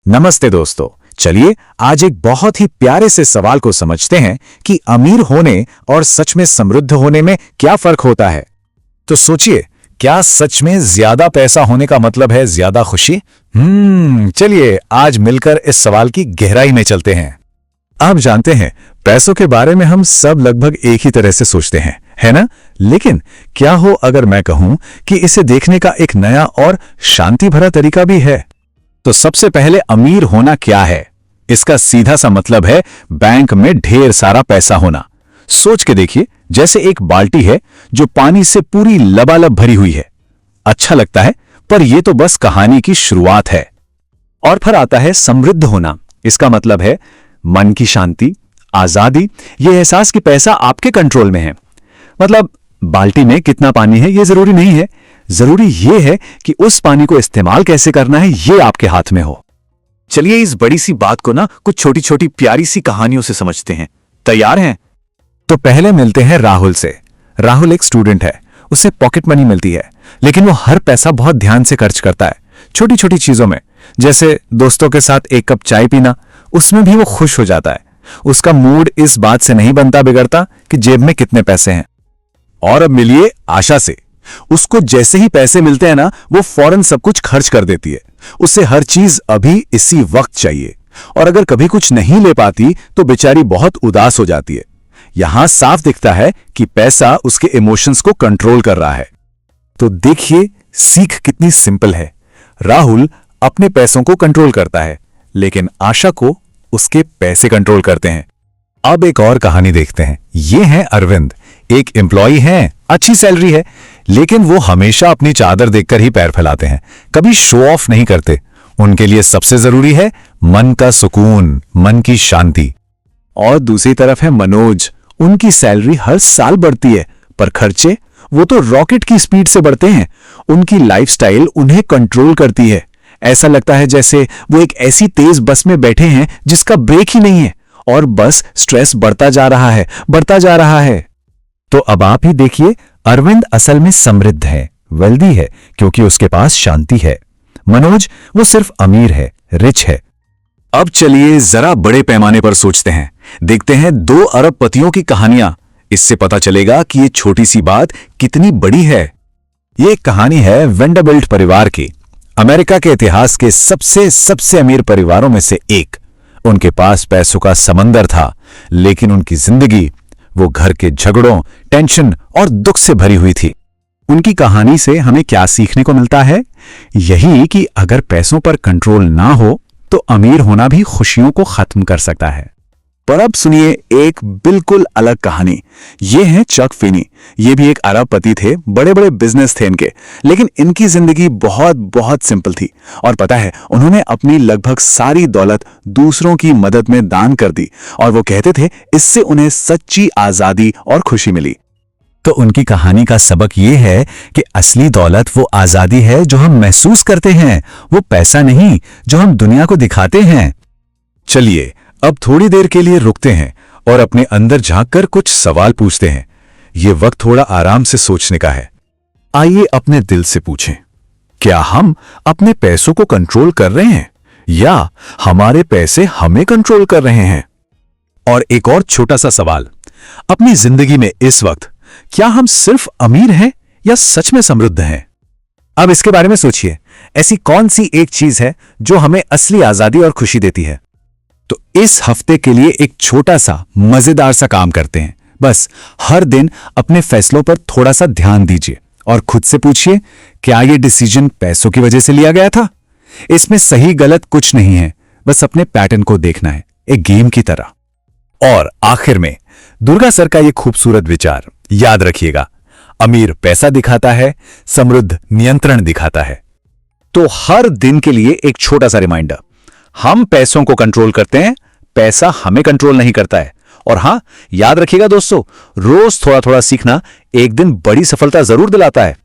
नमस्ते दोस्तों। चलिए आज एक बहुत ही प्यारे से सवाल को समझते हैं कि अमीर होने और सच में समृद्ध होने में क्या फर्क होता है। तो सोचिए, क्या सच में ज्यादा पैसा होने का मतलब है ज्यादा खुशी? चलिए आज मिलकर इस सवाल की गहराई में चलते हैं। आप जानते हैं, पैसों के बारे में हम सब लगभग एक ही तरह से सोचते हैं, है ना? लेकिन क्या हो अगर मैं कहूं कि इसे देखने का एक नया और शांति भरा तरीका भी है? तो सबसे पहले अमीर होना क्या है? इसका सीधा सा मतलब है बैंक में ढेर सारा पैसा होना। सोच के देखिए, जैसे एक बाल्टी है जो पानी से पूरी लबालब भरी हुई है। अच्छा लगता है, पर यह तो बस कहानी की शुरुआत है। और फिर आता है समृद्ध होना। इसका मतलब है मन की शांति, आजादी, यह एहसास कि पैसा आपके कंट्रोल में है। मतलब बाल्टी में कितना पानी है यह जरूरी नहीं है, जरूरी यह है कि उस पानी को इस्तेमाल कैसे करना है यह आपके हाथ में हो। चलिए इस बड़ी सी बात को ना कुछ छोटी छोटी प्यारी सी कहानियों से समझते हैं। तैयार हैं? तो पहले मिलते हैं राहुल से। राहुल एक स्टूडेंट है, उसे पॉकेट मनी मिलती है, लेकिन वो हर पैसा बहुत ध्यान से खर्च करता है, छोटी छोटी चीजों में। जैसे दोस्तों के साथ एक कप चाय पीना, उसमें भी वो खुश हो जाता है। उसका मूड इस बात से नहीं बनता बिगड़ता कि जेब में कितने पैसे हैं। और अब मिलिए आशा से। उसको जैसे ही पैसे मिलते हैं ना, वो फौरन सब कुछ खर्च कर देती है। उसे हर चीज अभी इसी वक्त चाहिए, और अगर कभी कुछ नहीं ले पाती तो बेचारी बहुत उदास हो जाती है। यहां साफ दिखता है कि पैसा उसके इमोशंस को कंट्रोल कर रहा है। तो देखिए सीख कितनी सिंपल है। राहुल अपने पैसों को कंट्रोल करता है, लेकिन आशा को उसके पैसे कंट्रोल करते हैं। अब एक और कहानी देखते हैं। ये है अरविंद, एक एम्प्लॉई है, अच्छी सैलरी है, लेकिन वो हमेशा अपनी चादर देखकर ही पैर फैलाते हैं, कभी शो ऑफ नहीं करते। उनके लिए सबसे जरूरी है मन का सुकून, मन की शांति। और दूसरी तरफ है मनोज। उनकी सैलरी हर साल बढ़ती है, पर खर्चे वो तो रॉकेट की स्पीड से बढ़ते हैं। उनकी लाइफस्टाइल उन्हें कंट्रोल करती है। ऐसा लगता है जैसे वो एक ऐसी तेज बस में बैठे हैं जिसका ब्रेक ही नहीं है, और बस स्ट्रेस बढ़ता जा रहा है, बढ़ता जा रहा है। तो अब आप ही देखिए, अरविंद असल में समृद्ध है, वेल्दी है, क्योंकि उसके पास शांति है। मनोज वो सिर्फ अमीर है, रिच है। अब चलिए जरा बड़े पैमाने पर सोचते हैं। देखते हैं 2 अरबपतियों की कहानियां। इससे पता चलेगा कि ये छोटी सी बात कितनी बड़ी है। ये कहानी है वेंडरबिल्ट परिवार की, अमेरिका के इतिहास के सबसे अमीर परिवारों में से एक। उनके पास पैसों का समंदर था, लेकिन उनकी जिंदगी वो घर के झगड़ों, टेंशन और दुख से भरी हुई थी। उनकी कहानी से हमें क्या सीखने को मिलता है? यही कि अगर पैसों पर कंट्रोल ना हो तो अमीर होना भी खुशियों को खत्म कर सकता है। पर अब सुनिए एक बिल्कुल अलग कहानी। ये है चक फिनी। ये भी एक अरबपति थे, बड़े बड़े बिजनेस थे इनके, लेकिन इनकी जिंदगी बहुत बहुत सिंपल थी। और पता है, उन्होंने अपनी लगभग सारी दौलत दूसरों की मदद में दान कर दी, और वो कहते थे इससे उन्हें सच्ची आजादी और खुशी मिली। तो उनकी कहानी का सबक ये है कि असली दौलत वो आजादी है जो हम महसूस करते हैं, वो पैसा नहीं जो हम दुनिया को दिखाते हैं। चलिए अब थोड़ी देर के लिए रुकते हैं और अपने अंदर झांककर कुछ सवाल पूछते हैं। ये वक्त थोड़ा आराम से सोचने का है। आइए अपने दिल से पूछें, क्या हम अपने पैसों को कंट्रोल कर रहे हैं, या हमारे पैसे हमें कंट्रोल कर रहे हैं? और एक और छोटा सा सवाल, अपनी जिंदगी में इस वक्त क्या हम सिर्फ अमीर हैं या सच में समृद्ध हैं? अब इसके बारे में सोचिए। ऐसी कौन सी एक चीज है जो हमें असली आजादी और खुशी देती है? तो इस हफ्ते के लिए एक छोटा सा मजेदार सा काम करते हैं। बस हर दिन अपने फैसलों पर थोड़ा सा ध्यान दीजिए और खुद से पूछिए, क्या यह डिसीजन पैसों की वजह से लिया गया था? इसमें सही गलत कुछ नहीं है, बस अपने पैटर्न को देखना है, एक गेम की तरह। और आखिर में दुर्गा सर का यह खूबसूरत विचार याद रखिएगा, अमीर पैसा दिखाता है, समृद्ध नियंत्रण दिखाता है। तो हर दिन के लिए एक छोटा सा रिमाइंडर, हम पैसों को कंट्रोल करते हैं, पैसा हमें कंट्रोल नहीं करता है। और हां, याद रखिएगा दोस्तों, रोज थोड़ा थोड़ा सीखना एक दिन बड़ी सफलता जरूर दिलाता है।